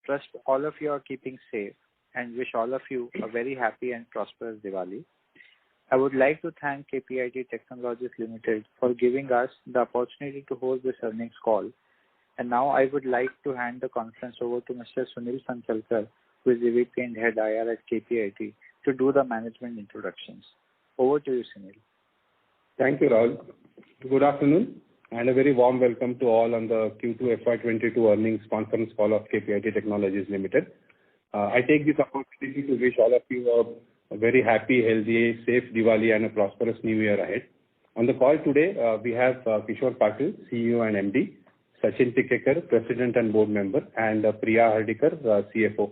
Trust all of you are keeping safe and wish all of you a very happy and prosperous Diwali. I would like to thank KPIT Technologies Limited for giving us the opportunity to hold this earnings call. And now I would like to hand the conference over to Mr. Sunil Phansalkar, who is the VP and Head IR at KPIT, to do the management introductions. Over to you, Sunil. Thank you, Rahul. Good afternoon and a very warm welcome to all on the Q2 FY22 earnings conference call of KPIT Technologies Limited. I take this opportunity to wish all of you a very happy, healthy, safe Diwali and a prosperous new year ahead. On the call today, we have Kishor Patil, CEO and MD, Sachin Tikekar, President and Board Member, and Priya Hardikar, CFO.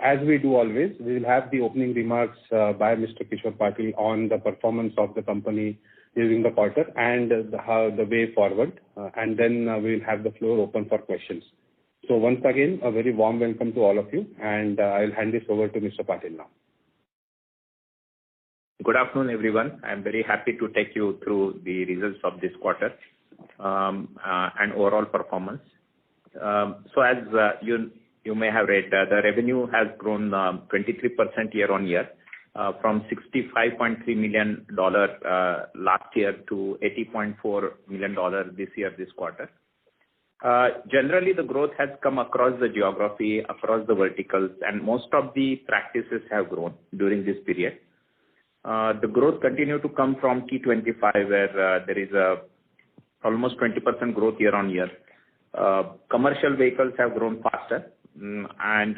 As we do always, we will have the opening remarks by Mr. Kishor Patil on the performance of the company during the quarter and the way forward, and then we will have the floor open for questions. So once again, a very warm welcome to all of you, and I'll hand this over to Mr. Patil now. Good afternoon, everyone. I'm very happy to take you through the results of this quarter and overall performance. So as you may have read, the revenue has grown 23% year on year from $65.3 million last year to $80.4 million this quarter. Generally, the growth has come across the geography, across the verticals, and most of the practices have grown during this period. The growth continued to come from T25, where there is almost 20% growth year on year. Commercial vehicles have grown faster, and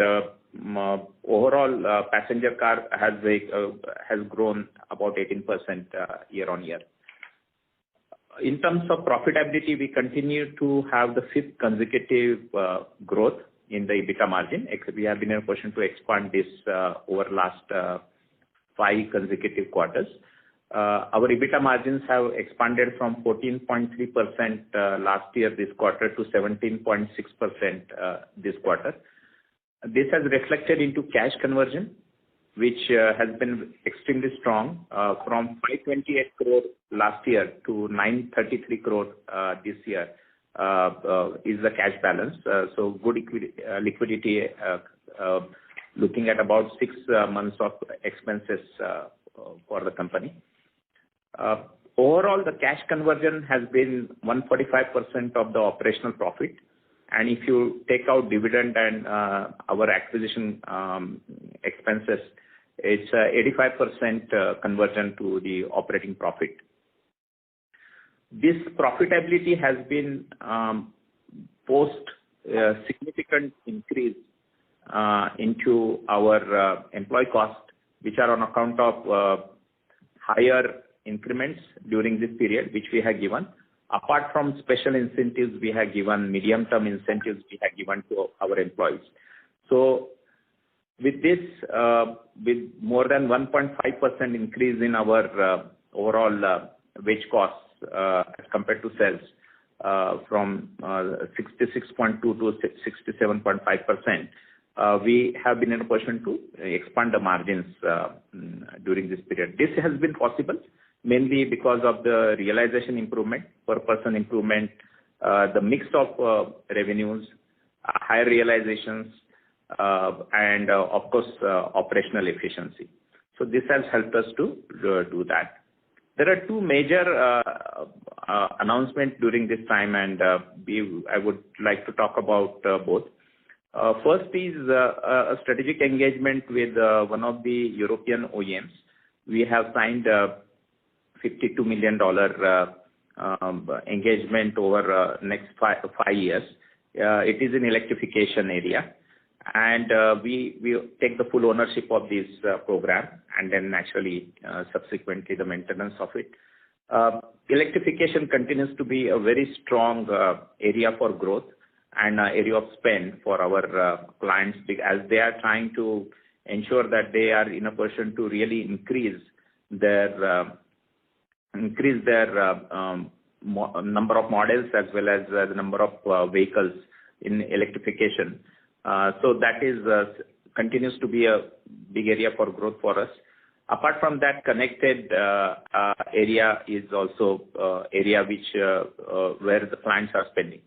overall passenger car has grown about 18% year on year. In terms of profitability, we continue to have the fifth consecutive growth in the EBITDA margin. We have been in a position to expand this over last 5 consecutive quarters. Our EBITDA margins have expanded from 14.3% last year this quarter to 17.6% this quarter. This has reflected into cash conversion, which has been extremely strong, from 528 crore last year to 933 crore this year is the cash balance. So good liquidity, looking at about 6 months of expenses for the company. Overall, the cash conversion has been 145% of the operational profit. And if you take out dividend and our acquisition expenses, it's 85% conversion to the operating profit. This profitability has been post significant increase into our employee cost, which are on account of higher increments during this period, which we have given. Apart from special incentives, we have given medium-term incentives we have given to our employees. So with this, with more than 1.5% increase in our overall wage costs as compared to sales, from 66.2 to 67.5%, we have been in a position to expand the margins during this period. This has been possible mainly because of the realization improvement, per person improvement, the mix of revenues, higher realizations, and of course, operational efficiency. So this has helped us to do that. There are 2 major announcements during this time, and I would like to talk about both. First is a strategic engagement with one of the European OEMs. We have signed $52 million engagement over next 5 years. It is in electrification area, and we take the full ownership of this program, and then actually subsequently the maintenance of it. Electrification continues to be a very strong area for growth and area of spend for our clients, as they are trying to ensure that they are in a position to really increase their number of models as well as the number of vehicles in electrification. So that is continues to be a big area for growth for us. Apart from that, connected area is also area which where the clients are spending.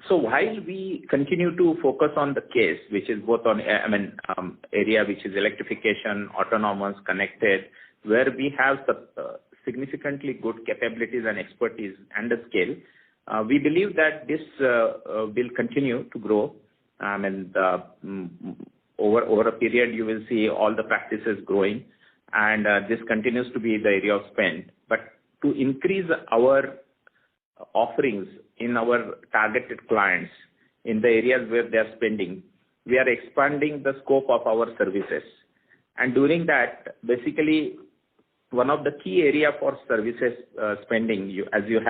So while we continue to focus on the case, which is both on, area which is electrification, autonomous, connected, where we have significantly good capabilities and expertise and the scale, we believe that this will continue to grow. Over a period, you will see all the practices growing, and this continues to be the area of spend. But to increase our offerings in our targeted clients in the areas where they are spending, we are expanding the scope of our services. And during that, basically, one of the key area for services spending, as you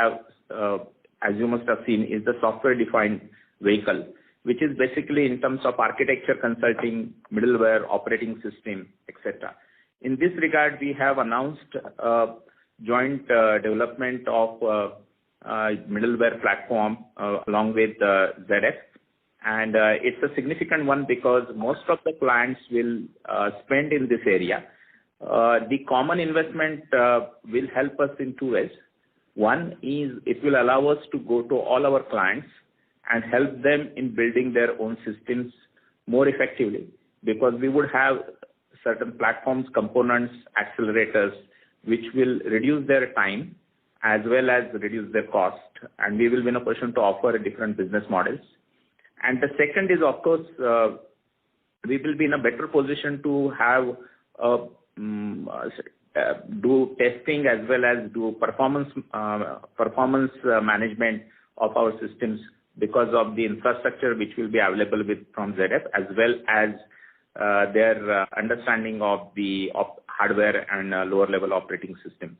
must have seen, is the software-defined vehicle, which is basically in terms of architecture consulting, middleware, operating system, etc. In this regard, we have announced joint development of middleware platform along with ZF. And it's a significant one because most of the clients will spend in this area. The common investment will help us in two ways. One is it will allow us to go to all our clients and help them in building their own systems more effectively, because we would have certain platforms, components, accelerators, which will reduce their time as well as reduce their cost, and we will be in a position to offer different business models. And the second is, of course, we will be in a better position to have do testing as well as do performance management of our systems, because of the infrastructure which will be available from ZF, as well as their understanding of the hardware and lower level operating systems.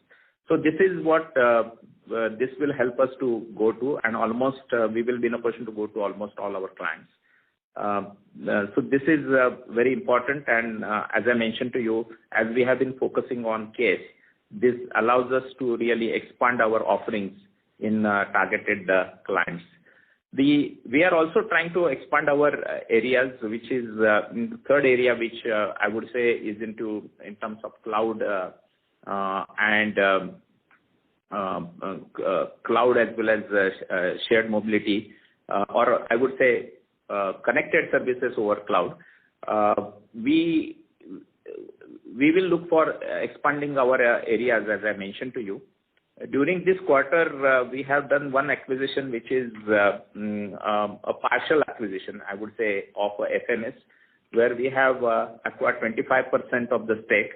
So this is what this will help us to go to, and almost we will be in a position to go to almost all our clients. So this is very important, and as I mentioned to you, as we have been focusing on case, this allows us to really expand our offerings in targeted clients. We are also trying to expand our areas, which is the third area, which I would say is in terms of cloud and cloud as well as shared mobility, or I would say connected services over cloud. We will look for expanding our areas, as I mentioned to you. During this quarter, we have done one acquisition, which is a partial acquisition, I would say, of FMS, where we have acquired 25% of the stake.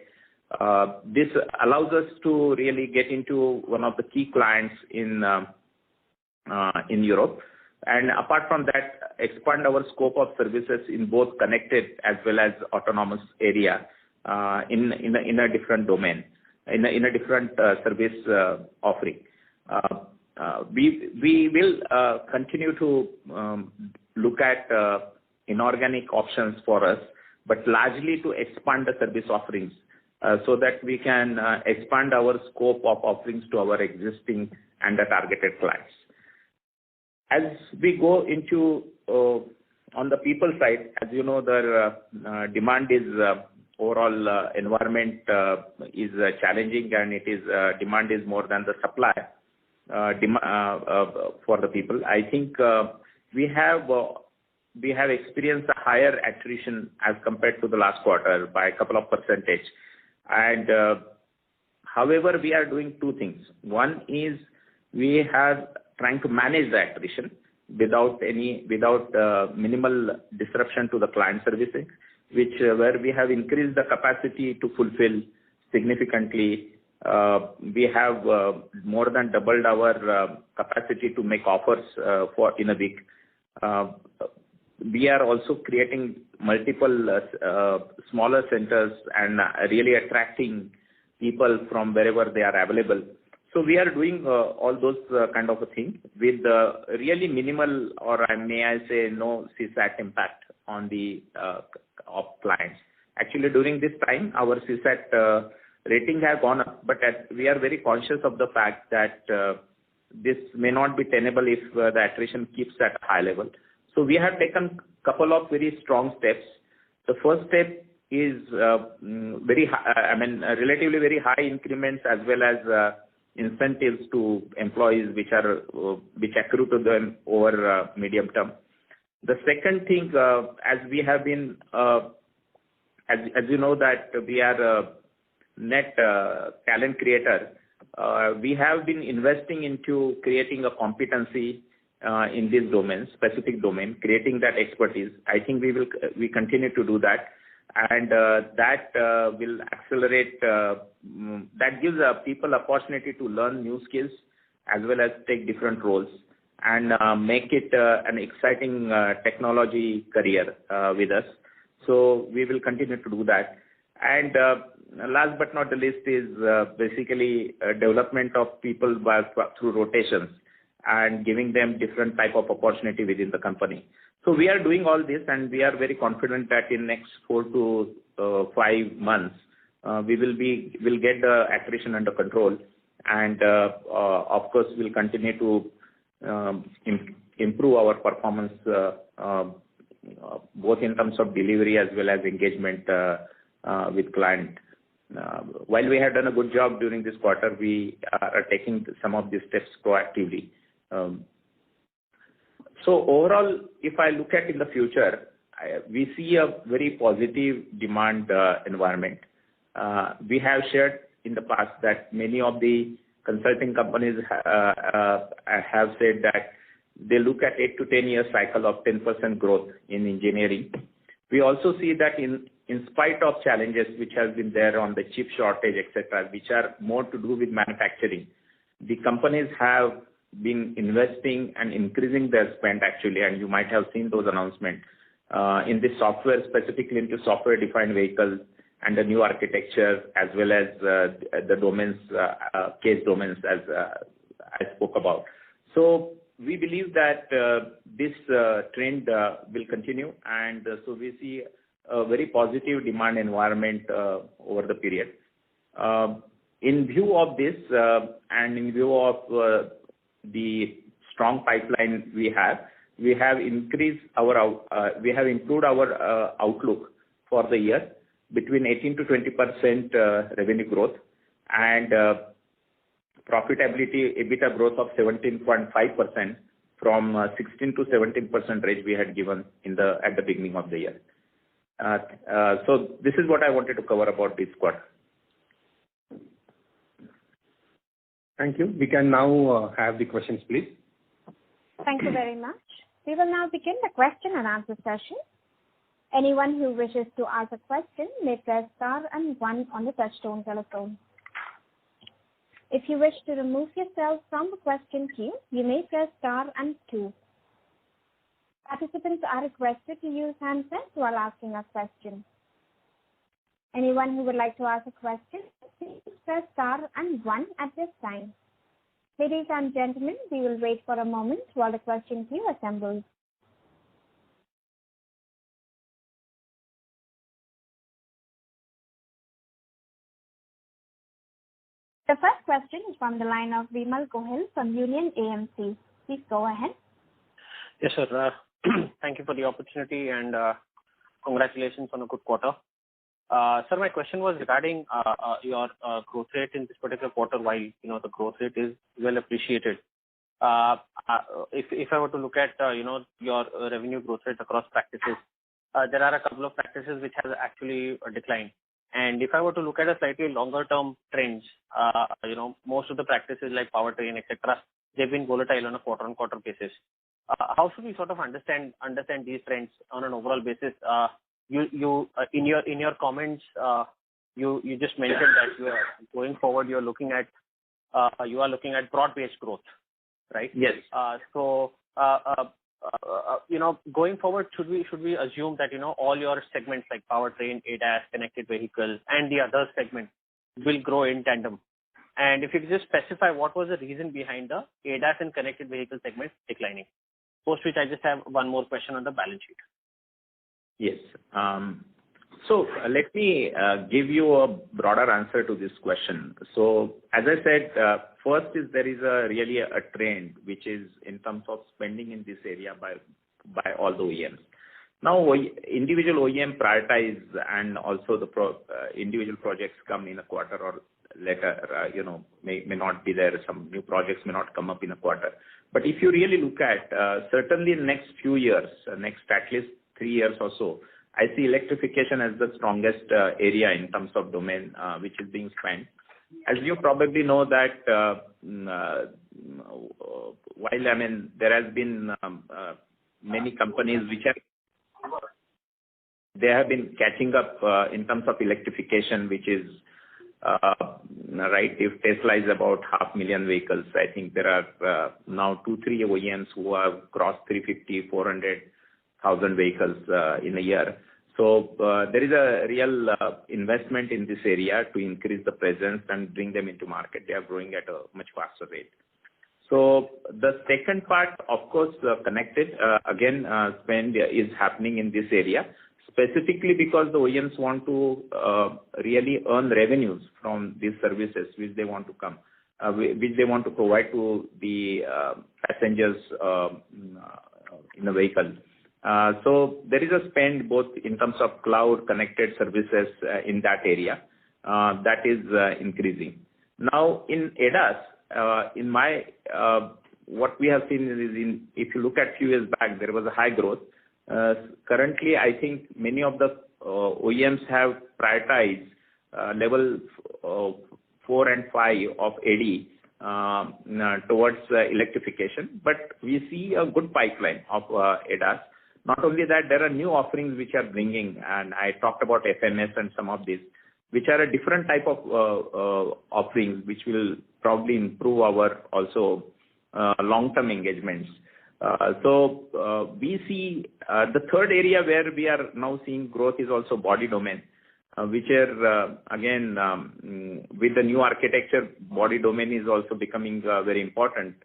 This allows us to really get into one of the key clients in Europe, and apart from that, expand our scope of services in both connected as well as autonomous area in a different domain, in a different service offering. We will continue to look at inorganic options for us, but largely to expand the service offerings so that we can expand our scope of offerings to our existing and the targeted clients. As we go into on the people side, as you know, the demand is overall environment is challenging, and it is demand is more than the supply for the people. I think we have experienced a higher attrition as compared to the last quarter by a couple of percentage. And however, we are doing two things. One is we are trying to manage the attrition without minimal disruption to the client servicing, where we have increased the capacity to fulfill significantly. We have more than doubled our capacity to make offers in a week. We are also creating multiple smaller centers and really attracting people from wherever they are available. So we are doing all those kind of a thing with really minimal, or may I say no, CSAT impact on the of clients. Actually, during this time, our CSAT rating has gone up, but we are very conscious of the fact that this may not be tenable if the attrition keeps at a high level. So we have taken a couple of very strong steps. The first step is very high, relatively very high increments as well as incentives to employees which accrue to them over medium term. The second thing, as we have been, as you know that we are a net talent creator, we have been investing into creating a competency in this domain, specific domain, creating that expertise. I think we continue to do that, and that will accelerate. That gives people opportunity to learn new skills as well as take different roles and make it an exciting technology career with us. So we will continue to do that. And last but not the least is basically development of people through rotations and giving them different type of opportunity within the company. So we are doing all this, and we are very confident that in next 4 to 5 months we will get the attrition under control, and of course we'll continue to improve our performance both in terms of delivery as well as engagement with client. While we have done a good job during this quarter, we are taking some of these steps proactively. So overall, if I look at in the future, we see a very positive demand environment. We have shared in the past that many of the consulting companies have said that they look at 8 to 10 year cycle of 10% growth in engineering. We also see that in spite of challenges which have been there on the chip shortage, etc., which are more to do with manufacturing, the companies have been investing and increasing their spend actually, and you might have seen those announcements in the software, specifically into software-defined vehicles and the new architecture, as well as the domains, case domains, as I spoke about. So we believe that this trend will continue, and so we see a very positive demand environment over the period. In view of this, and in view of the strong pipeline we have improved our outlook for the year between 18 to 20% revenue growth and profitability EBITDA growth of 17.5% from 16 to 17% range we had given at the beginning of the year. So this is what I wanted to cover about this quarter. Thank you. We can now have the questions, please. Thank you very much. We will now begin the question and answer session. Anyone who wishes to ask a question may press star and 1 on the touchtone telephone. If you wish to remove yourself from the question queue, you may press star and 2. Participants are requested to use handsets while asking a question. Anyone who would like to ask a question, please press star and 1 at this time. Ladies and gentlemen, we will wait for a moment while the question queue assembles. The first question is from the line of Vimal Gohil from Union AMC. Please go ahead. Yes, sir. Thank you for the opportunity and congratulations on a good quarter. Sir, my question was regarding your growth rate in this particular quarter. While the growth rate is well appreciated, if I were to look at your revenue growth rate across practices, there are a couple of practices which have actually declined. And if I were to look at a slightly longer term trends, most of the practices like powertrain, etc., they've been volatile on a quarter-on-quarter basis. How should we sort of understand these trends on an overall basis? You in your comments, you just mentioned that you are going forward. You are looking at broad-based growth, right? Yes. Going forward, should we assume that all your segments like powertrain, ADAS, connected vehicles, and the other segments will grow in tandem? And if you could just specify what was the reason behind the ADAS and connected vehicle segments declining. Post which I just have one more question on the balance sheet. Yes. So let me give you a broader answer to this question. So as I said, first is there is really a trend which is in terms of spending in this area by all the OEMs. Now individual OEM prioritize, and also the individual projects come in a quarter or later, may not be there. Some new projects may not come up in a quarter. But if you really look at, certainly in the next few years, next at least 3 years or so, I see electrification as the strongest area in terms of domain which is being spent. As you probably know that while there has been many companies which they have been catching up in terms of electrification, which is right. If Tesla is about 500,000 vehicles, I think there are now 2-3 OEMs who have crossed 350,000-400,000 vehicles in a year. So there is a real investment in this area to increase the presence and bring them into market. They are growing at a much faster rate. So the second part, of course, connected, spend is happening in this area, specifically because the OEMs want to really earn revenues from these services which they want to which they want to provide to the passengers in the vehicle. So there is a spend both in terms of cloud connected services in that area that is increasing. Now in ADAS, what we have seen is if you look at few years back, there was a high growth. Currently, I think many of the OEMs have prioritized level 4 and 5 of AD towards electrification. But we see a good pipeline of ADAS. Not only that, there are new offerings which are bringing, and I talked about FMS and some of these, which are a different type of offerings, which will probably improve our also long-term engagements. So we see the third area where we are now seeing growth is also body domain, which are again with the new architecture, body domain is also becoming very important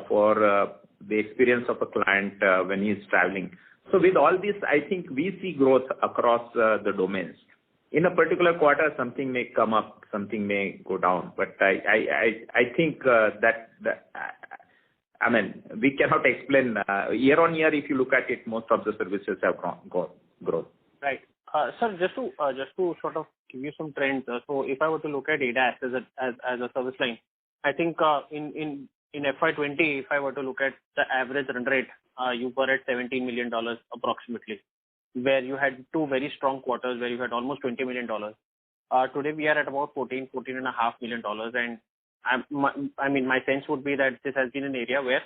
for the experience of a client when he is traveling. So with all this, I think we see growth across the domains. In a particular quarter, something may come up, something may go down, but I think we cannot explain year on year. If you look at it, most of the services have grown. Right. Sir, just to sort of give you some trends. So if I were to look at ADAS as a service line, I think in FY20, if I were to look at the average run rate, you were at $17 million approximately, where you had 2 very strong quarters where you had almost $20 million. Today we are at about $14.5 million, and my sense would be that this has been an area where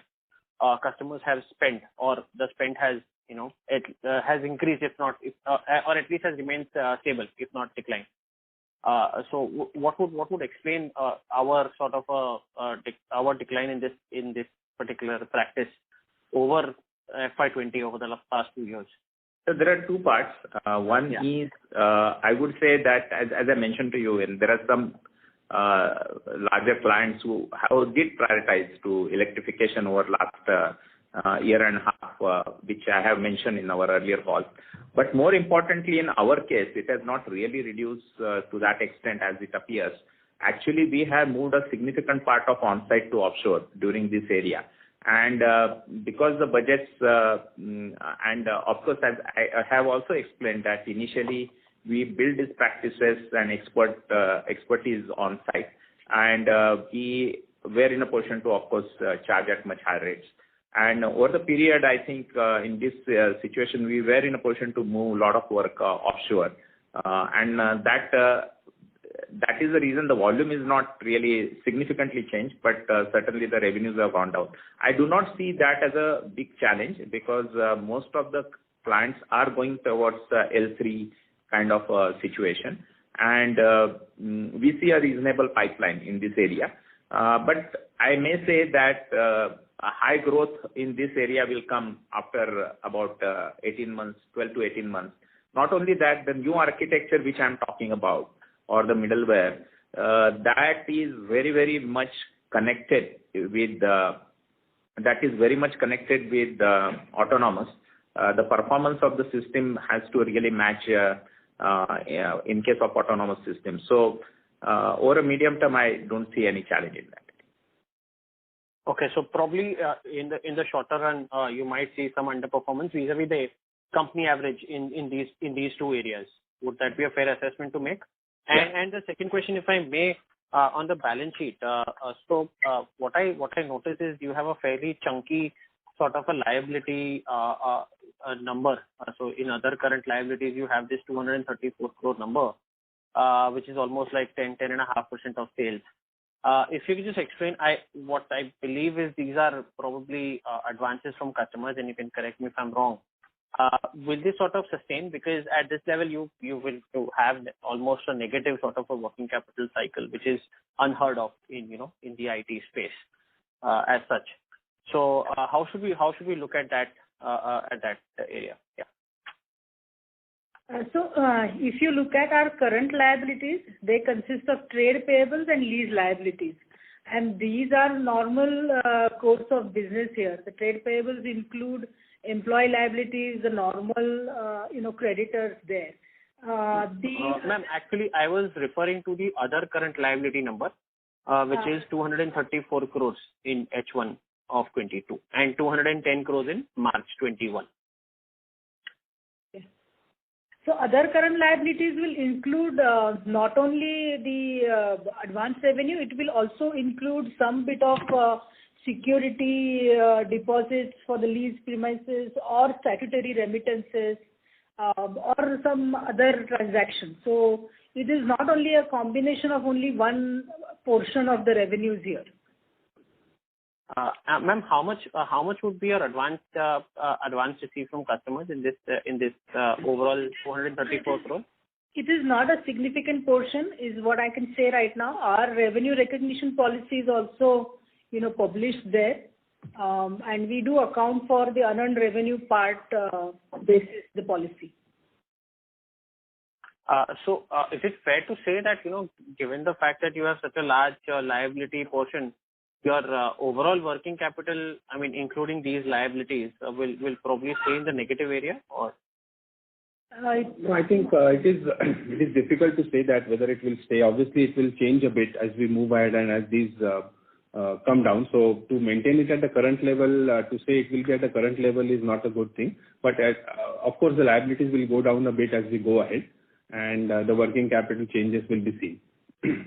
customers have spent, or the spend has has increased, if not, or at least has remained stable, if not declined. So what would explain our sort of our decline in this particular practice over FY20 over the past 2 years? So there are two parts. One is I would say that as I mentioned to you, and there are some larger clients who did prioritize to electrification over last year and a half, which I have mentioned in our earlier call. But more importantly, in our case, it has not really reduced to that extent as it appears. Actually, we have moved a significant part of on-site to offshore during this area. And because the budgets, and of course, as I have also explained that initially we build these practices and expertise on site, and we were in a position to, of course, charge at much higher rates. And over the period, I think in this situation, we were in a position to move a lot of work offshore, and that is the reason the volume is not really significantly changed, but certainly the revenues have gone down. I do not see that as a big challenge because most of the clients are going towards L3 kind of situation, and we see a reasonable pipeline in this area. But I may say that a high growth in this area will come after about 18 months, 12 to 18 months. Not only that, the new architecture which I'm talking about, or the middleware, that is very much connected with autonomous. The performance of the system has to really match in case of autonomous systems. So over a medium term, I don't see any challenge in that. Okay, so probably in the shorter run, you might see some underperformance vis-a-vis the company average in these two areas. Would that be a fair assessment to make? And the second question, if I may, on the balance sheet, what I noticed is you have a fairly chunky sort of a liability number. So in other current liabilities, you have this 234 crore number, which is almost like 10.5% of sales. If you could just explain, what I believe is these are probably advances from customers, and you can correct me if I'm wrong. Will this sort of sustain? Because at this level, you will have almost a negative sort of a working capital cycle, which is unheard of in the IT space as such. So how should we look at that area? Yeah. If you look at our current liabilities, they consist of trade payables and lease liabilities. And these are normal course of business here. The trade payables include employee liabilities, the normal, creditors there. Ma'am, actually, I was referring to the other current liability number, which is 234 crores in H1 of 22 and 210 crores in March 21. So other current liabilities will include not only the advance revenue, it will also include some bit of security deposits for the lease premises or statutory remittances or some other transactions. So it is not only a combination of only one portion of the revenues here. Ma'am, how much would be your advance received from customers in this overall 234 crore? It is not a significant portion, is what I can say right now. Our revenue recognition policy is also, published there, and we do account for the unearned revenue part basis the policy. So, is it fair to say that given the fact that you have such a large liability portion, your overall working capital, I mean, including these liabilities, will probably stay in the negative area, or? No, I think it is difficult to say that whether it will stay. Obviously, it will change a bit as we move ahead and as these come down. So to maintain it at the current level, to say it will be at the current level is not a good thing. But of course, the liabilities will go down a bit as we go ahead, and the working capital changes will be seen.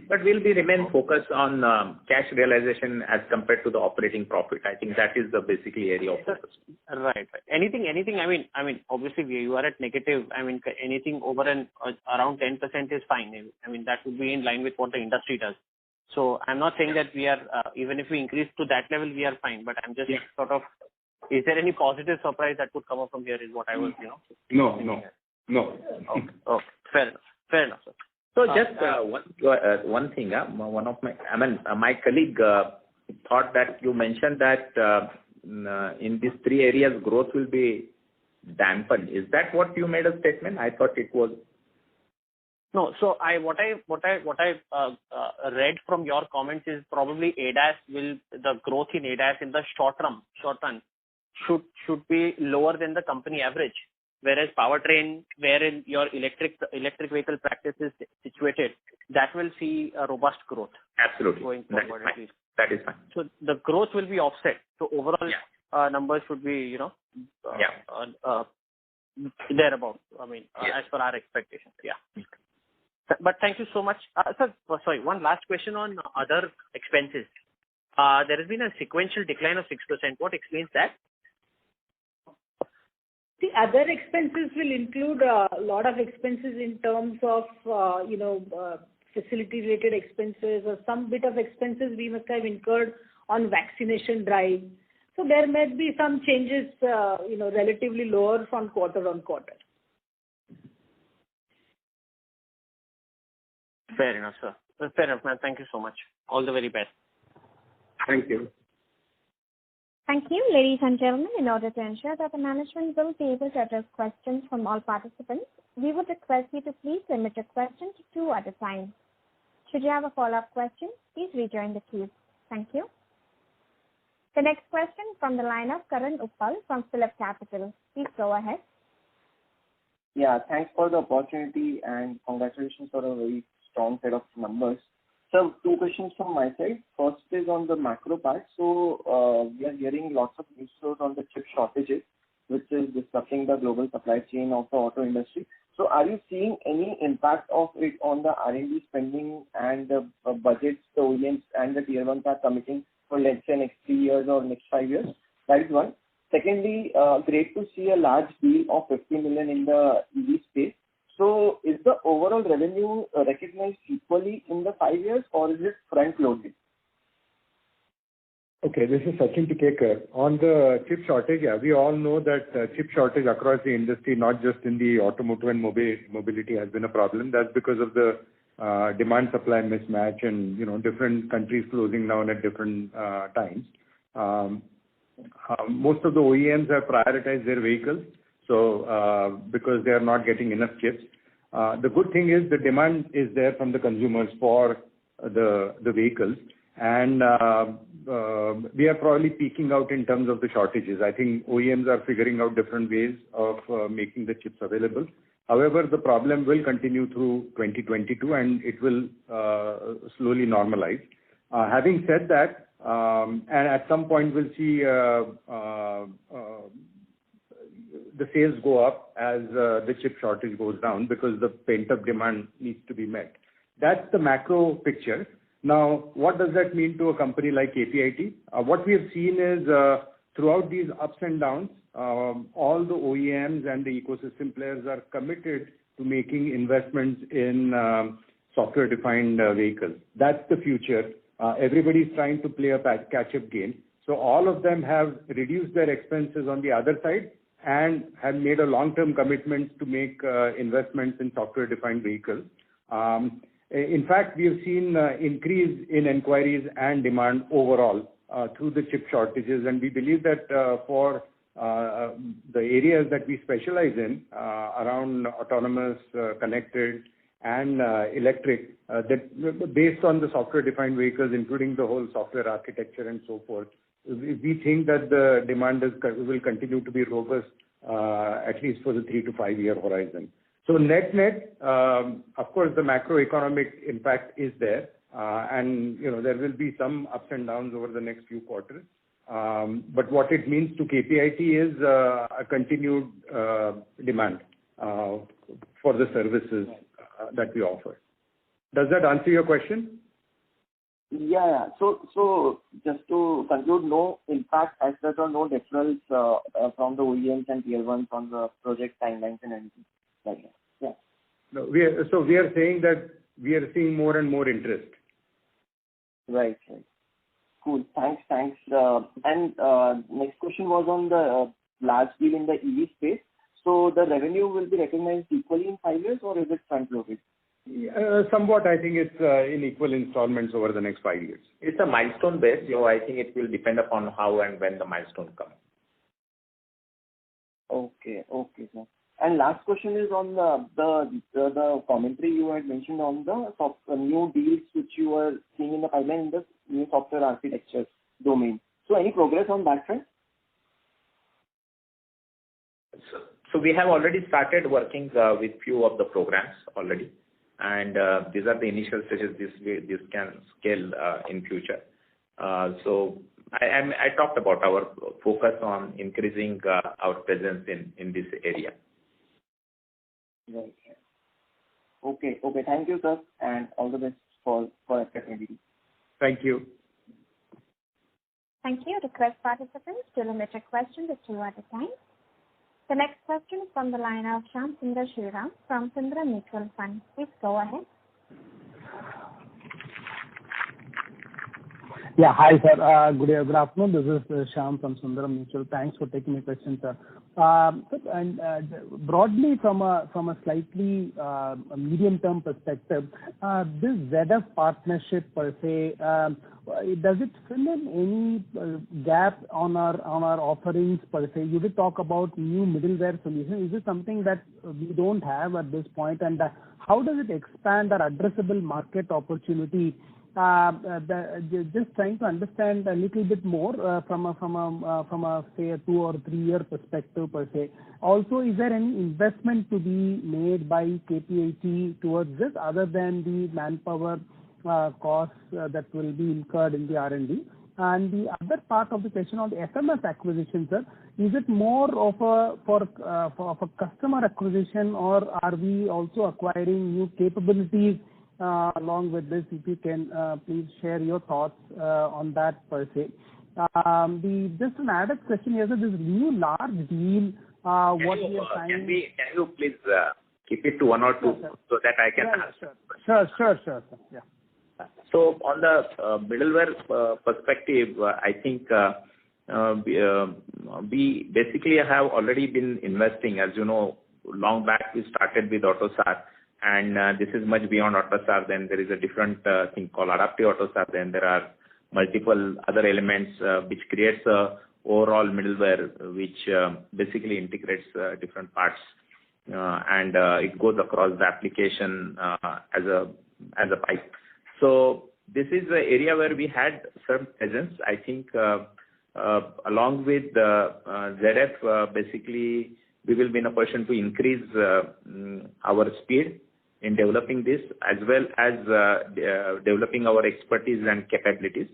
But we'll remain focused on cash realization as compared to the operating profit. I think that is the basically area of focus. Right. Anything. I mean, obviously you are at negative. I mean, anything over and around 10% is fine. I mean, that would be in line with what the industry does. So I'm not saying that we are even if we increase to that level, we are fine. But I'm just sort of, is there any positive surprise that could come up from here? Is what I was, No. Okay. Fair enough, sir. So just one thing, one of my colleague thought that you mentioned that in these three areas growth will be dampened. Is that what you made a statement? I thought it was. No. So what I read from your comments is probably the growth in ADAS in the short run should be lower than the company average. Whereas powertrain, wherein your electric vehicle practice is situated, that will see a robust growth. Absolutely. Going forward, at least. That is fine. So the growth will be offset. So overall numbers should be, thereabout. I mean, as per our expectations. Yeah. But thank you so much. Sir, sorry, one last question on other expenses. There has been a sequential decline of 6%. What explains that? The other expenses will include a lot of expenses in terms of, facility-related expenses or some bit of expenses we must have incurred on vaccination drive. So there may be some changes, relatively lower from quarter on quarter. Fair enough, sir. Fair enough, ma'am. Thank you so much. All the very best. Thank you. Thank you, ladies and gentlemen. In order to ensure that the management will be able to address questions from all participants, we would request you to please limit your question to 2 at a time. Should you have a follow-up question, please rejoin the queue. Thank you. The next question from the line of Karan Uppal from PhillipCapital. Please go ahead. Yeah, thanks for the opportunity and congratulations for a very strong set of numbers. So 2 questions from my side. First is on the macro part. So we are hearing lots of news on the chip shortages, which is disrupting the global supply chain of the auto industry. So are you seeing any impact of it on the R&D spending and the budgets the OEMs and the tier ones are committing for, let's say, next 3 years or next 5 years? That is one. Secondly, great to see a large deal of 50 million in the EV space. So is the overall revenue recognized equally in the 5 years, or is it front-loaded? Okay, this is Sachin Tikekar. On the chip shortage, yeah, we all know that chip shortage across the industry, not just in the automotive and mobility, has been a problem. That's because of the demand-supply mismatch and, different countries closing down at different times. Most of the OEMs have prioritized their vehicles, so because they are not getting enough chips. The good thing is the demand is there from the consumers for the vehicles, and we are probably peaking out in terms of the shortages. I think OEMs are figuring out different ways of making the chips available. However, the problem will continue through 2022 and it will slowly normalize. Having said that, and at some point we'll see the sales go up as the chip shortage goes down because the pent-up demand needs to be met. That's the macro picture. Now, what does that mean to a company like KPIT? What we have seen is throughout these ups and downs, all the OEMs and the ecosystem players are committed to making investments in software-defined vehicles. That's the future. Everybody's trying to play a catch-up game. So all of them have reduced their expenses on the other side and have made a long-term commitment to make investments in software-defined vehicles. In fact, we have seen increase in inquiries and demand overall through the chip shortages, and we believe that for the areas that we specialize in around autonomous, connected, and electric, that based on the software-defined vehicles, including the whole software architecture and so forth, we think that the demand will continue to be robust, at least for the 3 to 5 year horizon. So net, of course, the macroeconomic impact is there, and there will be some ups and downs over the next few quarters. But what it means to KPIT is a continued demand for the services that we offer. Does that answer your question? Yeah. So just to conclude, no impact as such or no difference from the OEMs and tier ones on the project timelines and anything like that. Yeah. No, we are saying that we are seeing more and more interest. Right. Cool. Thanks. And next question was on the large deal in the EV space. So the revenue will be recognized equally in 5 years, or is it front-loaded? Somewhat, I think it's in equal installments over the next 5 years. It's a milestone based, so I think it will depend upon how and when the milestone comes. Okay, sir. And last question is on the commentary you had mentioned on the new deals which you were seeing in the pipeline in the new software architecture domain. So any progress on that front? So we have already started working with few of the programs already, and these are the initial stages. This can scale in future. So I talked about our focus on increasing our presence in this area. Right. Okay. Thank you, sir, and all the best for FY22. Thank you. Thank you. Request participants to limit your question to 2 at a time. The next question is from the line of Shyam Sundar Sriram from Sundaram Mutual Fund. Please go ahead. Yeah, hi sir. Good afternoon. This is Shyam from Sundaram Mutual. Thanks for taking my question, sir. And broadly, from a slightly medium-term perspective, this ZF partnership per se, does it fill in any gap on our offerings per se? You did talk about new middleware solution. Is this something that we don't have at this point, and how does it expand our addressable market opportunity? Just trying to understand a little bit more from a say a 2 or 3 year perspective per se. Also, is there any investment to be made by KPIT towards this other than the manpower costs that will be incurred in the R&D? And the other part of the question on the FMS acquisition, sir, is it more of a customer acquisition, or are we also acquiring new capabilities along with this? If you can please share your thoughts on that per se. Just an added question here, this new large deal, what we are signing. Can you please keep it to one or two so that I can answer? Sure, sir. Yeah. So on the middleware perspective, I think we basically have already been investing. As you know, long back we started with AutoSAR, and this is much beyond AutoSAR. Then there is a different thing called Adaptive AutoSAR. Then there are multiple other elements which creates a overall middleware which basically integrates different parts and it goes across the application as a pipe. So this is the area where we had some presence. I think along with ZF, basically we will be in a position to increase our speed in developing this, as well as developing our expertise and capabilities,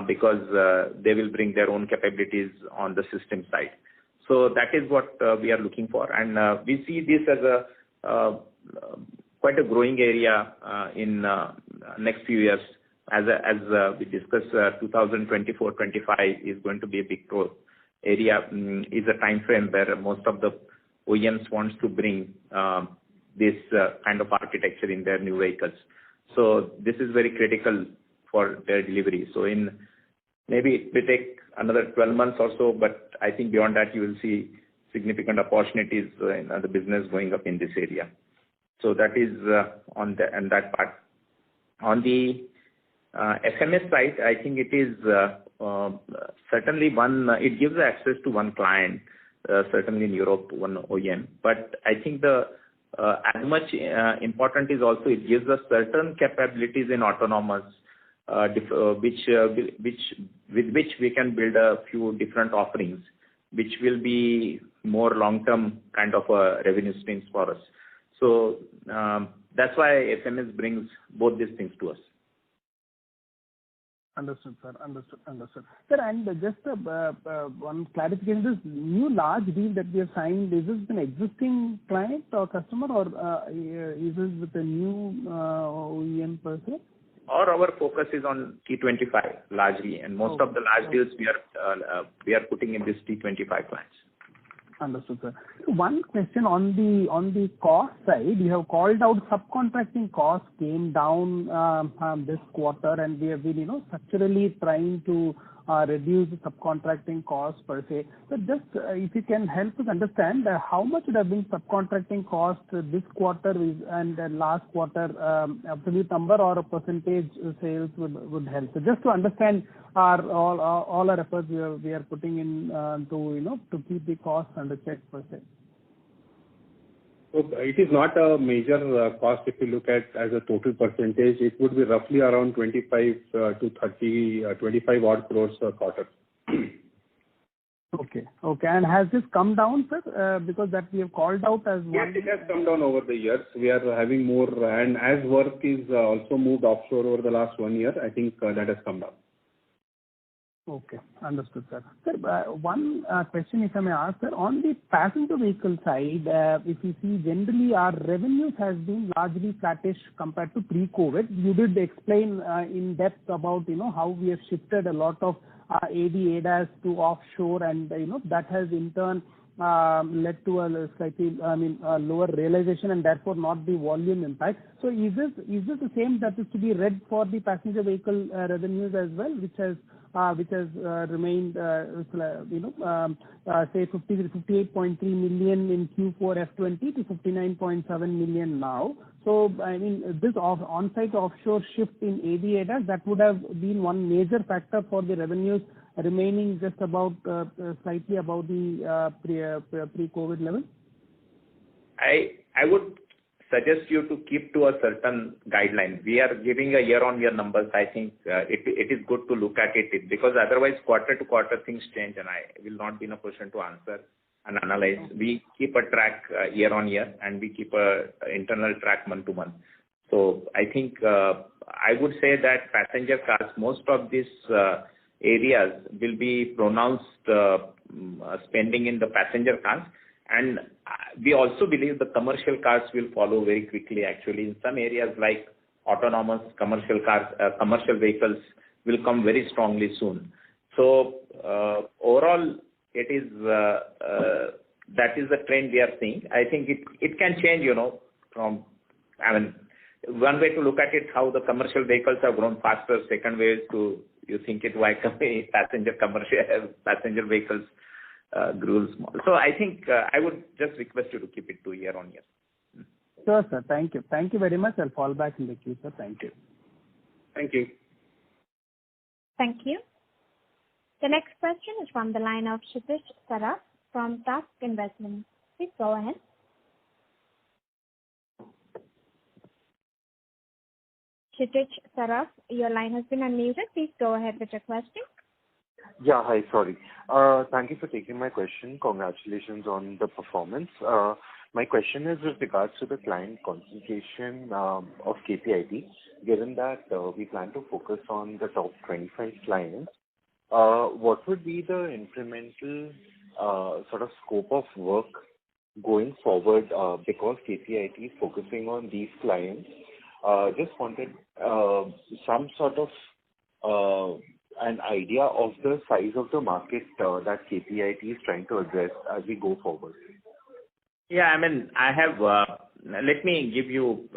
because they will bring their own capabilities on the system side. So that is what we are looking for, and we see this as a quite a growing area in next few years. As we discussed, 2024-25 is going to be a big growth area. Is a time frame where most of the OEMs wants to bring this kind of architecture in their new vehicles. So this is very critical for their delivery. So in maybe it will take another 12 months or so, but I think beyond that you will see significant opportunities in the business going up in this area. So that is on that part. On the FMS side, I think it is certainly one. It gives access to one client, certainly in Europe, one OEM. But I think the as much important is also it gives us certain capabilities in autonomous, with which we can build a few different offerings, which will be more long-term kind of revenue streams for us. So that's why FMS brings both these things to us. Understood, sir. Understood. Sir, and just one clarification, this new large deal that we have signed, is this an existing client or customer, or is this with a new OEM per se? Our focus is on T25 largely, and most of the large deals we are putting in this T25 clients. Understood, sir. So one question on the cost side, you have called out subcontracting costs came down this quarter, and we have been structurally trying to reduce the subcontracting costs per se. So just if you can help us understand how much would have been subcontracting cost this quarter and last quarter, absolute number or a percentage sales would help. So just to understand all our efforts we are putting in to keep the costs under check per se. So it is not a major cost if you look at as a total percentage. It would be roughly around 25 to 30, 25 odd crores a quarter. Okay. And has this come down, sir? Because that we have called out as one. Yes, it has come down over the years. We are having more, and as work is also moved offshore over the last 1 year, I think that has come down. Okay, understood, sir. Sir, one question if I may ask, sir, on the passenger vehicle side, if you see generally our revenues has been largely flattish compared to pre-COVID. You did explain in depth about how we have shifted a lot of ADAS to offshore, and that has in turn led to a slightly lower realization and therefore not the volume impact. So is this the same that is to be read for the passenger vehicle revenues as well, which has remained say 58.3 million in Q4 F20 to 59.7 million now. So I mean this on-site offshore shift in ADAS, that would have been one major factor for the revenues remaining just about slightly above the pre-COVID level. I would suggest you to keep to a certain guideline. We are giving a year-on-year numbers. I think it is good to look at it because otherwise quarter to quarter things change, and I will not be in a position to answer and analyze. We keep a track year-on-year, and we keep a internal track month-to-month. So I think I would say that passenger cars, most of this areas will be pronounced spending in the passenger cars. And we also believe the commercial cars will follow very quickly. Actually, in some areas like autonomous commercial cars, commercial vehicles will come very strongly soon. So overall, it is that is the trend we are seeing. I think it can change, from, one way to look at it, how the commercial vehicles have grown faster. Second way is you think it why passenger vehicles grew small. So I think I would just request you to keep it to year on year. Sure, sir. Thank you. Thank you very much. I'll fall back in the queue, sir. Thank you. Thank you. Thank you. The next question is from the line of Kshitij Saraf from Task Investments. Please go ahead. Kshitij Saraf, your line has been unmuted. Please go ahead with your question. Yeah, hi, sorry. Thank you for taking my question. Congratulations on the performance. My question is with regards to the client concentration of KPIT. Given that we plan to focus on the top 25 clients, what would be the incremental sort of scope of work going forward because KPIT is focusing on these clients? Just wanted some sort of an idea of the size of the market that KPIT is trying to address as we go forward. Yeah, I have, let me give you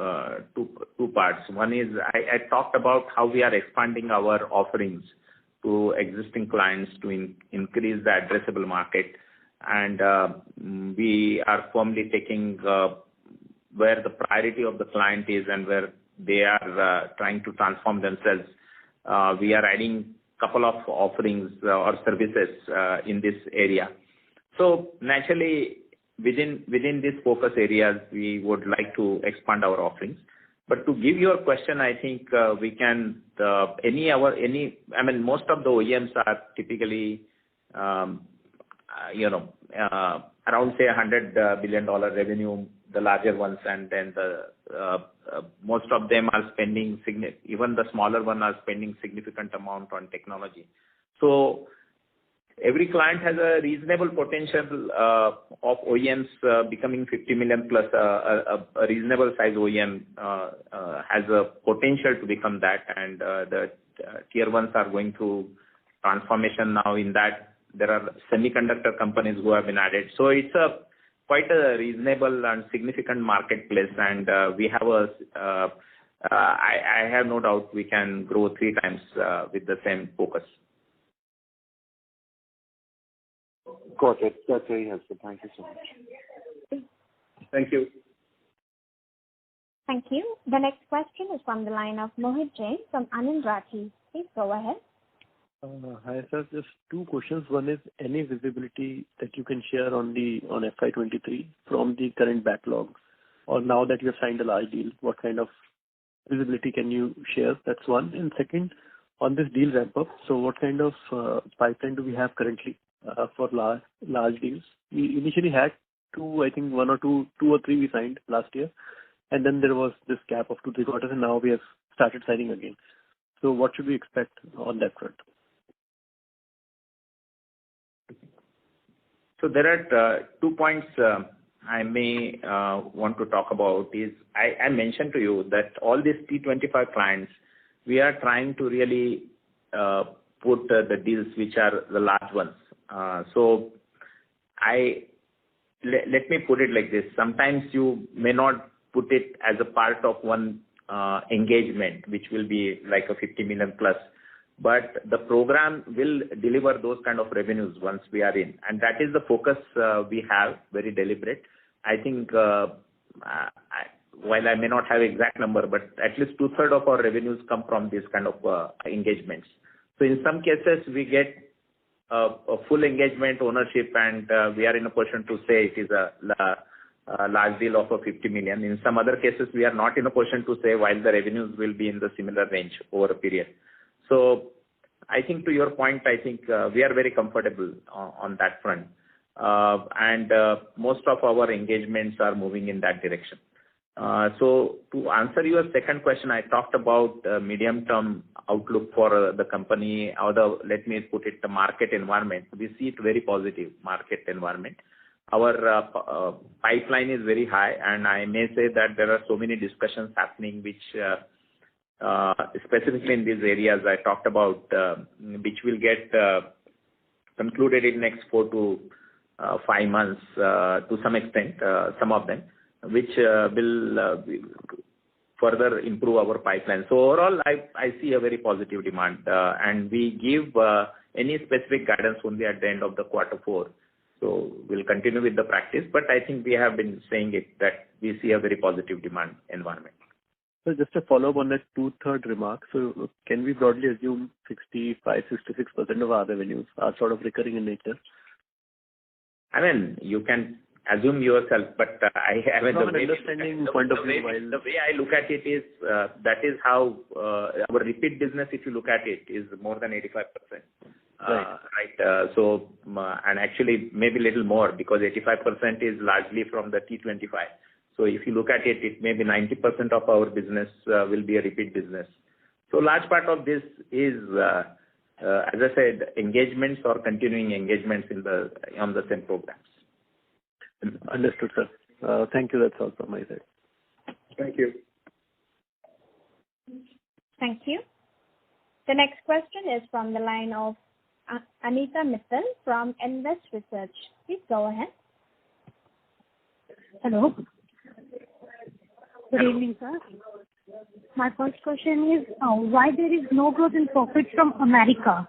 two parts. One is I talked about how we are expanding our offerings to existing clients to increase the addressable market. And we are firmly taking where the priority of the client is and where they are trying to transform themselves. We are adding couple of offerings or services in this area. So naturally, within these focus areas, we would like to expand our offerings. But to give your question, I think we can most of the OEMs are typically around say $100 billion revenue, the larger ones, and then the most of them are spending even the smaller one are spending significant amount on technology. So every client has a reasonable potential of OEMs becoming 50 million plus. A reasonable size OEM has a potential to become that, and the tier ones are going through transformation now. In that, there are semiconductor companies who have been added. So it's quite a reasonable and significant marketplace, and we have I have no doubt we can grow 3 times with the same focus. Got it. That's very helpful. Thank you so much. Thank you. Thank you. The next question is from the line of Mohit Jain from Anand Rathi. Please go ahead. Hi, sir. Just 2 questions. One is any visibility that you can share on FY23 from the current backlog, or now that you have signed a large deal, what kind of visibility can you share? That's one. And second, on this deal ramp up, so what kind of pipeline do we have currently for large deals? We initially had 2, I think 1 or 2 or 3 we signed last year, and then there was this gap of 2-3 quarters, and now we have started signing again. So what should we expect on that front? So there are 2 points I may want to talk about. Is I mentioned to you that all these T25 clients, we are trying to really put the deals which are the large ones. So let me put it like this. Sometimes you may not put it as a part of one engagement, which will be like a 50 million plus. But the program will deliver those kind of revenues once we are in. And that is the focus we have, very deliberate. I think while I may not have exact number, but at least 2/3 of our revenues come from this kind of engagements. So in some cases, we get a full engagement ownership, and we are in a position to say it is a large deal of a 50 million. In some other cases, we are not in a position to say, while the revenues will be in the similar range over a period. So I think to your point, I think we are very comfortable on that front. And most of our engagements are moving in that direction. So to answer your second question, I talked about medium-term outlook for the company, or let me put it, the market environment. We see it very positive market environment. Our pipeline is very high, and I may say that there are so many discussions happening which specifically in these areas I talked about, which will get concluded in next 4 to 5 months to some extent, some of them, which will further improve our pipeline. So overall, I see a very positive demand, and we give any specific guidance only at the end of the quarter 4. So we'll continue with the practice, but I think we have been saying it that we see a very positive demand environment. So just a follow-up on that 2/3 remark. So can we broadly assume 65-66% of our revenues are sort of recurring in nature? I mean, you can assume yourself, but I mean, from an understanding point of view, the way I look at it is that is how our repeat business, if you look at it, is more than 85%. Right. So, and actually maybe a little more, because 85% is largely from the T25. So if you look at it, it may be 90% of our business will be a repeat business. So large part of this is, as I said, engagements or continuing engagements on the same programs. Understood, sir. Thank you. That's all from my side. Thank you. Thank you. The next question is from the line of Anita Mittal from Invest Research. Please go ahead. Hello. Good evening, sir. My first question is why there is no growth in profits from America,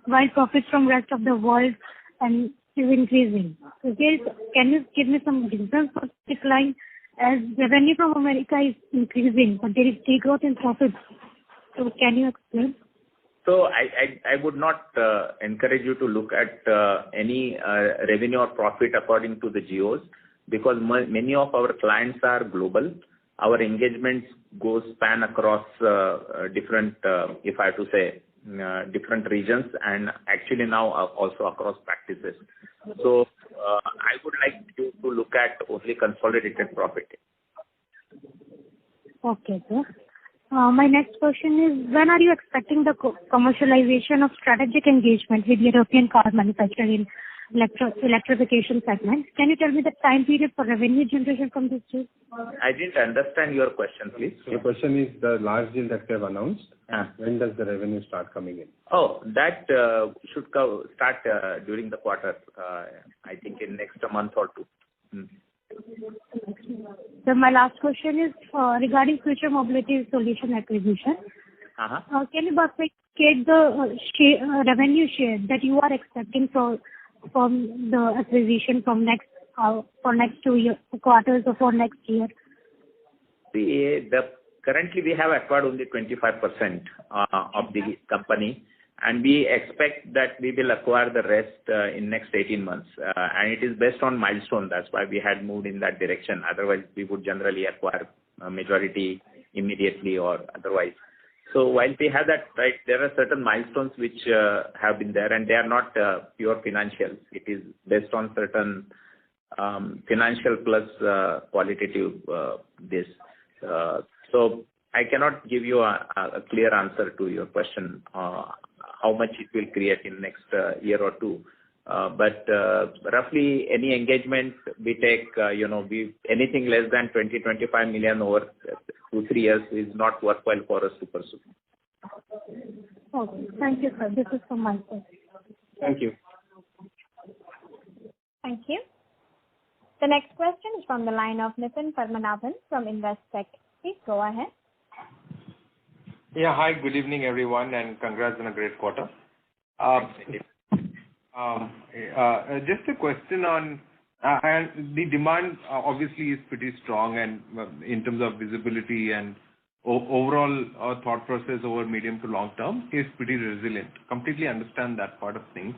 while profits from rest of the world and is increasing. Can you give me some reasons for decline, as revenue from America is increasing, but there is degrowth in profits? So can you explain? So I would not encourage you to look at any revenue or profit according to the geos, because many of our clients are global. Our engagements span across different, if I have to say, different regions, and actually now also across practices. So I would like you to look at only consolidated profit. Okay, sir. My next question is, when are you expecting the commercialization of strategic engagement with European car manufacturer in electrification segment? Can you tell me the time period for revenue generation from this deal? I didn't understand your question, please. Your question is the large deal that they have announced. When does the revenue start coming in? Oh, that should start during the quarter, I think in next month or 2. So my last question is regarding Future Mobility Solution acquisition. Can you get the revenue share that you are expecting from the acquisition from for next 2 quarters or for next year? Currently we have acquired only 25% of the company, and we expect that we will acquire the rest in next 18 months. And it is based on milestone. That's why we had moved in that direction. Otherwise, we would generally acquire a majority immediately or otherwise. So while we have that, right, there are certain milestones which have been there, and they are not pure financials. It is based on certain financial plus qualitative this. So I cannot give you a clear answer to your question, how much it will create in next year or 2. But roughly any engagement we take, anything less than 20-25 million over 2-3 years is not worthwhile for us to pursue. Okay. Thank you, sir. This is from my side. Thank you. Thank you. The next question is from the line of Nitin Padmanabhan from Investec. Please go ahead. Yeah, hi, good evening everyone, and congrats on a great quarter. Just a question on and the demand obviously is pretty strong, and in terms of visibility and overall thought process over medium to long term is pretty resilient. Completely understand that part of things.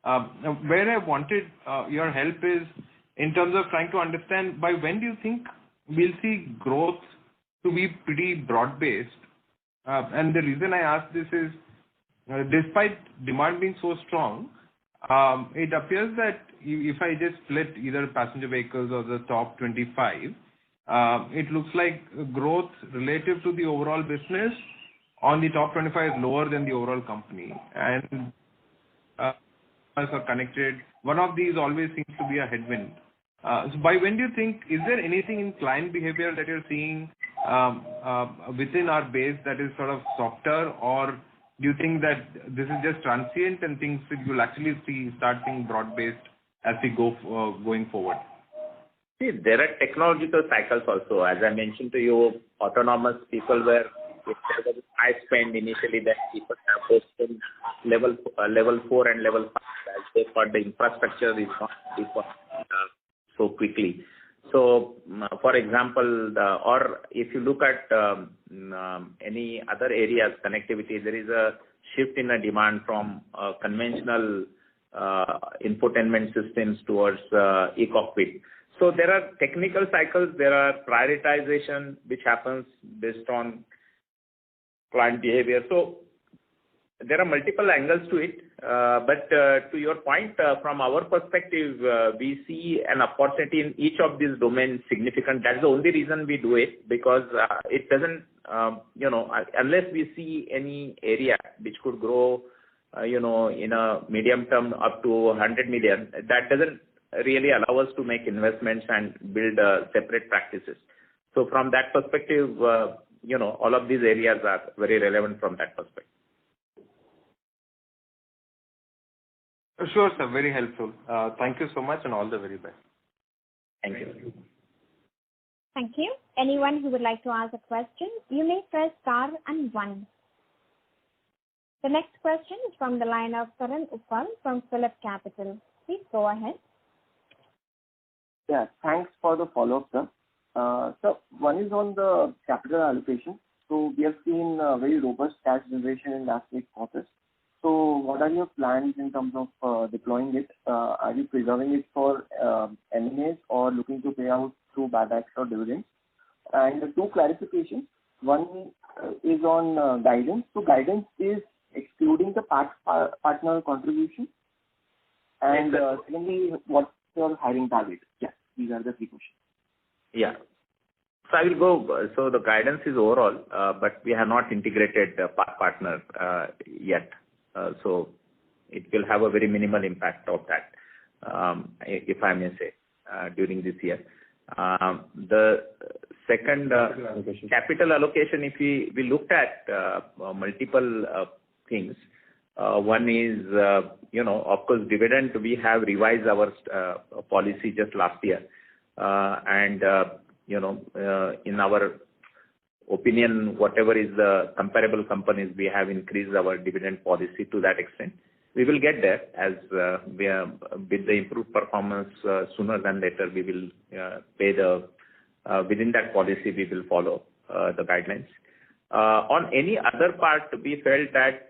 Where I wanted your help is in terms of trying to understand by when do you think we'll see growth to be pretty broad-based? And the reason I ask this is, despite demand being so strong, it appears that if I just split either passenger vehicles or the top 25, it looks like growth relative to the overall business on the top 25 is lower than the overall company. And are connected. One of these always seems to be a headwind. So by when do you think, is there anything in client behavior that you're seeing within our base that is sort of softer, or do you think that this is just transient and things you'll actually start seeing broad-based as we going forward? See, there are technological cycles also. As I mentioned to you, autonomous people were, if there was high spend initially, that people have posted level 4 and level 5 as they thought the infrastructure is not so quickly. So, for example, or if you look at any other areas, connectivity, there is a shift in the demand from conventional infotainment systems towards e-cockpit. So there are technical cycles, there are prioritization which happens based on client behavior. So there are multiple angles to it. But to your point, from our perspective, we see an opportunity in each of these domains significant. That's the only reason we do it, because it doesn't, unless we see any area which could grow, in a medium term up to 100 million, that doesn't really allow us to make investments and build separate practices. So from that perspective, all of these areas are very relevant from that perspective. Sure, sir. Very helpful. Thank you so much and all the very best. Thank you. Thank you. Anyone who would like to ask a question, you may press star and 1. The next question is from the line of Karan Uppal from Phillip Capital. Please go ahead. Yeah, thanks for the follow-up, sir. So one is on the capital allocation. So we have seen very robust cash generation in last 8 quarters. So what are your plans in terms of deploying it? Are you preserving it for M&As or looking to pay out through buybacks or dividends? And 2 clarifications. One is on guidance. So guidance is excluding the partner contribution. And secondly, what's your hiring target? Yeah, these are the 3 questions. Yeah. So I will go. So the guidance is overall, but we have not integrated partner yet. So it will have a very minimal impact of that, if I may say, during this year. The second, capital allocation, if we looked at multiple things. One is, of course, dividend. We have revised our policy just last year. And in our opinion, whatever is the comparable companies, we have increased our dividend policy to that extent. We will get there as we are, with the improved performance sooner than later. We will pay within that policy. We will follow the guidelines. On any other part, we felt that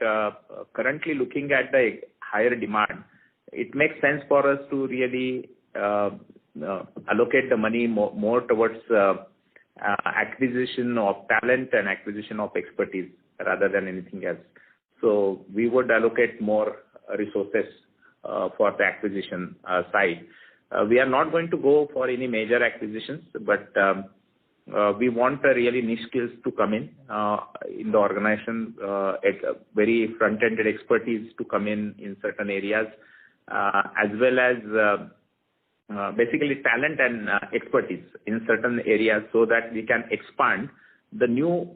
currently looking at the higher demand, it makes sense for us to really allocate the money more towards acquisition of talent and acquisition of expertise rather than anything else. So we would allocate more resources for the acquisition side. We are not going to go for any major acquisitions, but we want really niche skills to come in the organization, very front-ended expertise to come in certain areas, as well as basically talent and expertise in certain areas, so that we can expand the new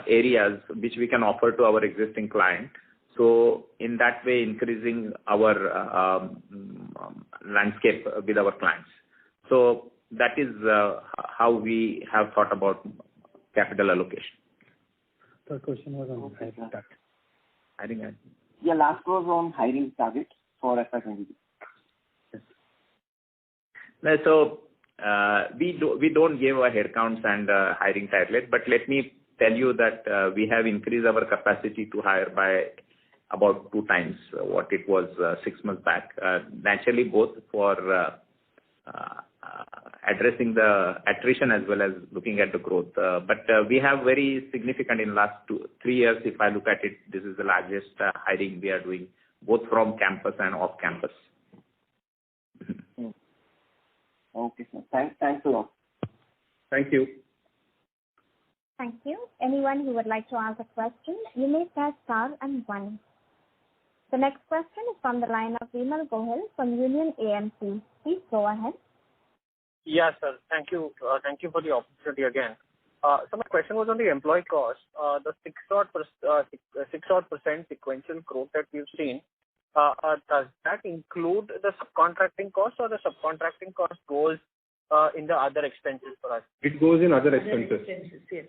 areas which we can offer to our existing client. So in that way, increasing our landscape with our clients. So that is how we have thought about capital allocation. The question was on hiring target. Yeah, last was on hiring target for FY22. So we don't give our headcounts and hiring target, but let me tell you that we have increased our capacity to hire by about 2 times what it was 6 months back. Naturally, both for addressing the attrition as well as looking at the growth. But we have very significant in last 3 years. If I look at it, this is the largest hiring we are doing, both from campus and off campus. Okay, sir. Thanks a lot. Thank you. Thank you. Anyone who would like to ask a question, you may press star and one. The next question is from the line of Vimal Gohil from Union AMC. Please go ahead. Yeah, sir. Thank you. Thank you for the opportunity again. So my question was on the employee cost. The 6% sequential growth that we've seen, does that include the subcontracting cost, or the subcontracting cost goes in the other expenses for us? It goes in other expenses. Yes.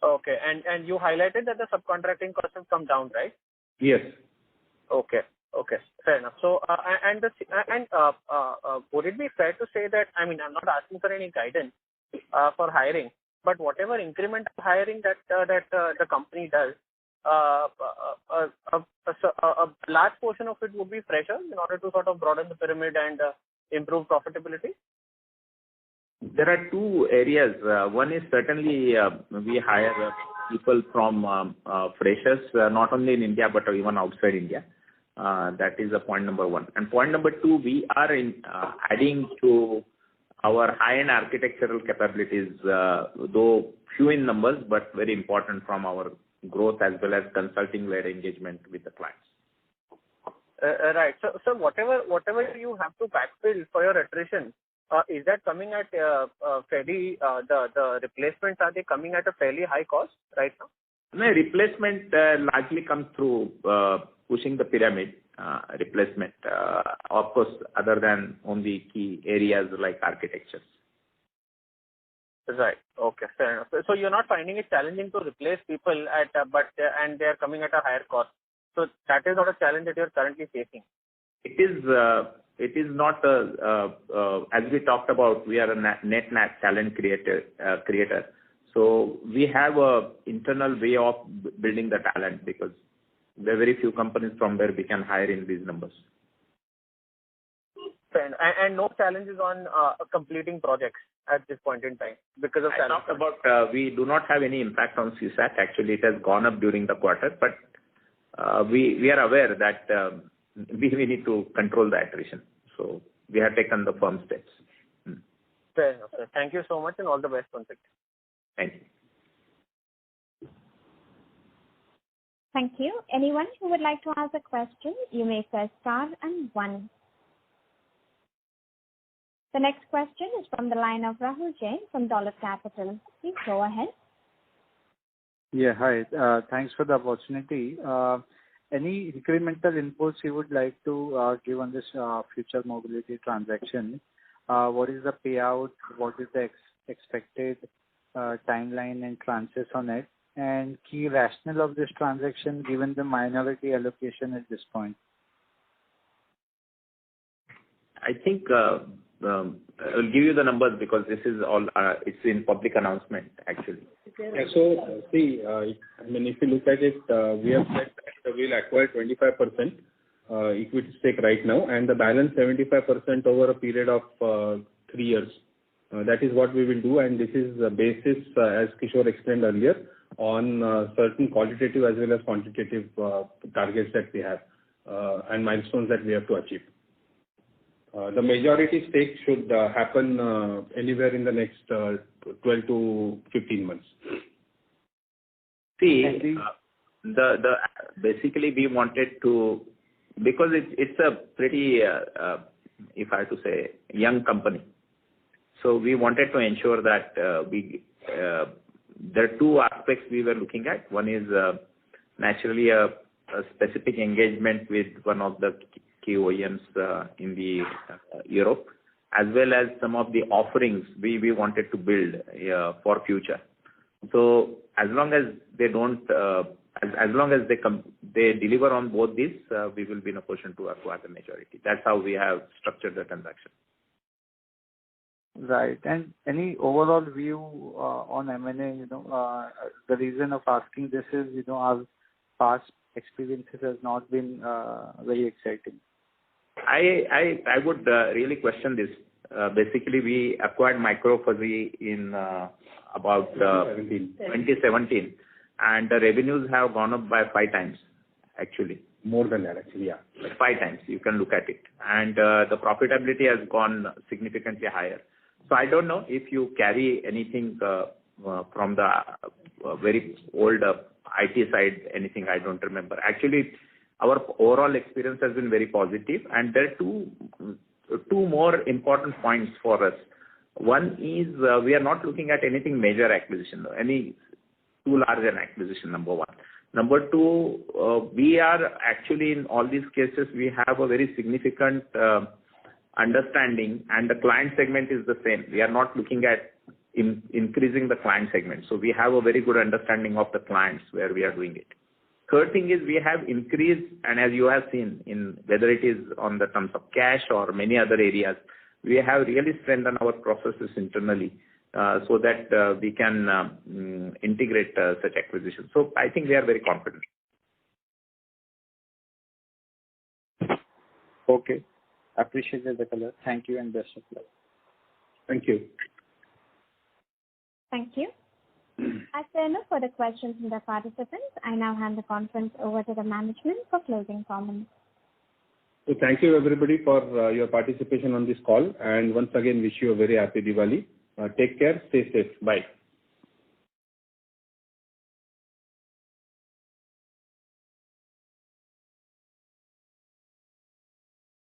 Okay. And you highlighted that the subcontracting costs have come down, right? Yes. Okay. Fair enough. So, would it be fair to say that, I mean, I'm not asking for any guidance for hiring, but whatever incremental hiring that the company does, a large portion of it would be freshers in order to sort of broaden the pyramid and improve profitability? There are two areas. One is certainly we hire people from freshers, not only in India but even outside India. That is point number one. And point number two, we are adding to our high-end architectural capabilities, though few in numbers, but very important from our growth as well as consulting-led engagement with the clients. Right. So whatever you have to backfill for your attrition, is that coming at fairly, the replacements, are they coming at a fairly high cost right now? No, replacement largely comes through pushing the pyramid replacement, of course, other than only key areas like architectures. Right. Okay. Fair enough. So you're not finding it challenging to replace people and they are coming at a higher cost. So that is not a challenge that you're currently facing. It is not as we talked about, we are a net talent creator. So we have a internal way of building the talent, because there are very few companies from where we can hire in these numbers. And no challenges on completing projects at this point in time because of talent. I talked about we do not have any impact on CSAT. Actually, it has gone up during the quarter, but we are aware that we need to control the attrition. So we have taken the firm steps. Fair enough, sir. Thank you so much and all the best on it. Thank you. Thank you. Anyone who would like to ask a question, you may press star and one. The next question is from the line of Rahul Jain from Dolat Capital. Please go ahead. Yeah, hi. Thanks for the opportunity. Any incremental inputs you would like to give on this future mobility transaction? What is the payout? What is the expected timeline and tranches on it? And key rationale of this transaction given the minority allocation at this point? I think I'll give you the numbers because this is all, it's in public announcement actually. Yeah, so see, I mean, if you look at it, we have said that we'll acquire 25% equity stake right now, and the balance 75% over a period of 3 years. That is what we will do, and this is the basis, as Kishore explained earlier, on certain qualitative as well as quantitative targets that we have and milestones that we have to achieve. The majority stake should happen anywhere in the next 12 to 15 months. See, the basically we wanted to, because it's a pretty, if I have to say, young company. So we wanted to ensure that there are two aspects we were looking at. One is naturally a specific engagement with one of the key OEMs in the Europe, as well as some of the offerings we wanted to build for future. So as long as they don't, as long as they deliver on both these, we will be in a position to acquire the majority. That's how we have structured the transaction. Right. And any overall view on M&A, the reason of asking this is, our past experiences has not been very exciting. I would really question this. Basically, we acquired Microfuzzy in about 2017, and the revenues have gone up by 5 times, actually. More than that, actually, yeah. 5 times, you can look at it. And the profitability has gone significantly higher. So I don't know if you carry anything from the very old IT side, anything I don't remember. Actually, our overall experience has been very positive, and there are two more important points for us. One is we are not looking at anything major acquisition, any too large an acquisition, number one. Number two, we are actually in all these cases, we have a very significant understanding, and the client segment is the same. We are not looking at increasing the client segment. So we have a very good understanding of the clients where we are doing it. Third thing is we have increased, and as you have seen, in whether it is on the terms of cash or many other areas, we have really strengthened our processes internally so that we can integrate such acquisitions. So I think we are very confident. Okay. Appreciated the color. Thank you and best of luck. Thank you. Thank you. As there are no further questions from the participants, I now hand the conference over to the management for closing comments. So thank you everybody for your participation on this call, and once again wish you a very happy Diwali. Take care, stay safe. Bye.